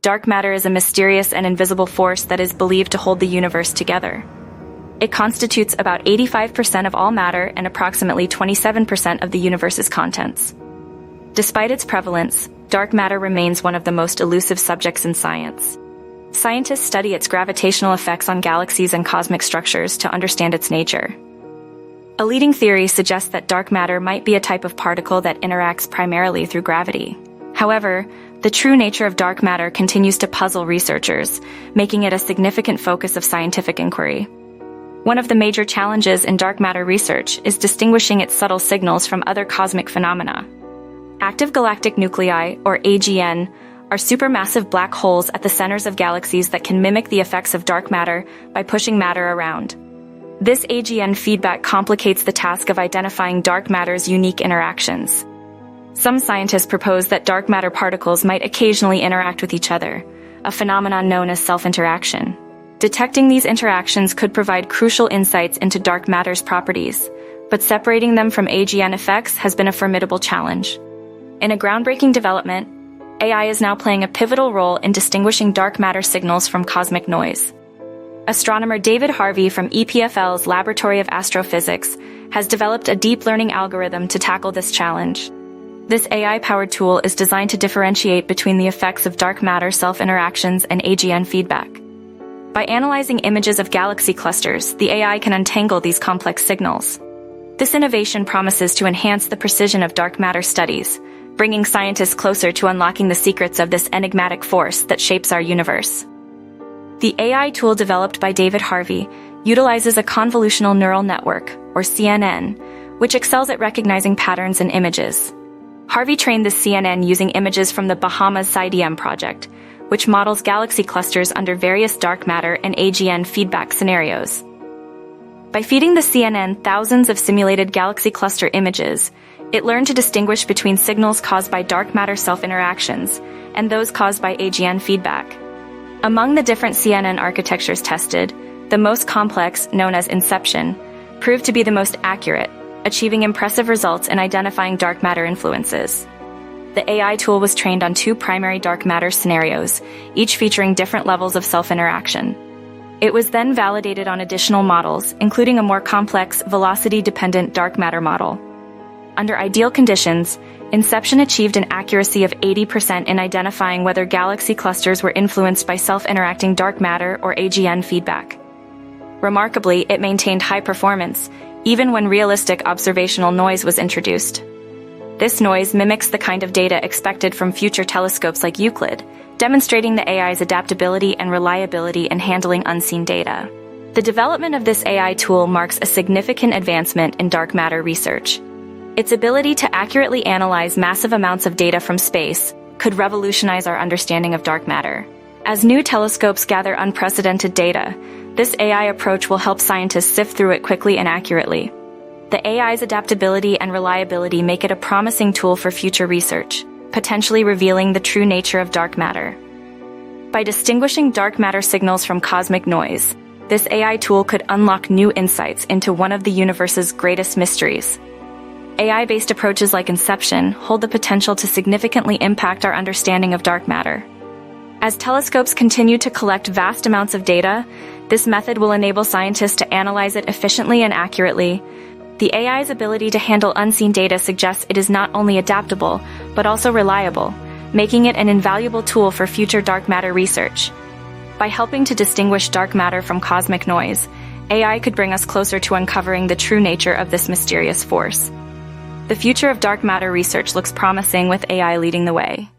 Dark matter is a mysterious and invisible force that is believed to hold the universe together. It constitutes about 85% of all matter and approximately 27% of the universe's contents. Despite its prevalence, dark matter remains one of the most elusive subjects in science. Scientists study its gravitational effects on galaxies and cosmic structures to understand its nature. A leading theory suggests that dark matter might be a type of particle that interacts primarily through gravity. However, the true nature of dark matter continues to puzzle researchers, making it a significant focus of scientific inquiry. One of the major challenges in dark matter research is distinguishing its subtle signals from other cosmic phenomena. Active galactic nuclei, or AGN, are supermassive black holes at the centers of galaxies that can mimic the effects of dark matter by pushing matter around. This AGN feedback complicates the task of identifying dark matter's unique interactions. Some scientists propose that dark matter particles might occasionally interact with each other, a phenomenon known as self-interaction. Detecting these interactions could provide crucial insights into dark matter's properties, but separating them from AGN effects has been a formidable challenge. In a groundbreaking development, AI is now playing a pivotal role in distinguishing dark matter signals from cosmic noise. Astronomer David Harvey from EPFL's Laboratory of Astrophysics has developed a deep learning algorithm to tackle this challenge. This AI-powered tool is designed to differentiate between the effects of dark matter self-interactions and AGN feedback. By analyzing images of galaxy clusters, the AI can untangle these complex signals. This innovation promises to enhance the precision of dark matter studies, bringing scientists closer to unlocking the secrets of this enigmatic force that shapes our universe. The AI tool developed by David Harvey utilizes a convolutional neural network, or CNN, which excels at recognizing patterns in images. Harvey trained the CNN using images from the BAHAMAS-SIDM project, which models galaxy clusters under various dark matter and AGN feedback scenarios. By feeding the CNN thousands of simulated galaxy cluster images, it learned to distinguish between signals caused by dark matter self-interactions and those caused by AGN feedback. Among the different CNN architectures tested, the most complex, known as Inception, proved to be the most accurate, achieving impressive results in identifying dark matter influences. The AI tool was trained on 2 primary dark matter scenarios, each featuring different levels of self-interaction. It was then validated on additional models, including a more complex, velocity-dependent dark matter model. Under ideal conditions, Inception achieved an accuracy of 80% in identifying whether galaxy clusters were influenced by self-interacting dark matter or AGN feedback. Remarkably, it maintained high performance, even when realistic observational noise was introduced. This noise mimics the kind of data expected from future telescopes like Euclid, demonstrating the AI's adaptability and reliability in handling unseen data. The development of this AI tool marks a significant advancement in dark matter research. Its ability to accurately analyze massive amounts of data from space could revolutionize our understanding of dark matter. As new telescopes gather unprecedented data, this AI approach will help scientists sift through it quickly and accurately. The AI's adaptability and reliability make it a promising tool for future research, potentially revealing the true nature of dark matter. By distinguishing dark matter signals from cosmic noise, this AI tool could unlock new insights into one of the universe's greatest mysteries. AI-based approaches like Inception hold the potential to significantly impact our understanding of dark matter. As telescopes continue to collect vast amounts of data, this method will enable scientists to analyze it efficiently and accurately. The AI's ability to handle unseen data suggests it is not only adaptable, but also reliable, making it an invaluable tool for future dark matter research. By helping to distinguish dark matter from cosmic noise, AI could bring us closer to uncovering the true nature of this mysterious force. The future of dark matter research looks promising with AI leading the way.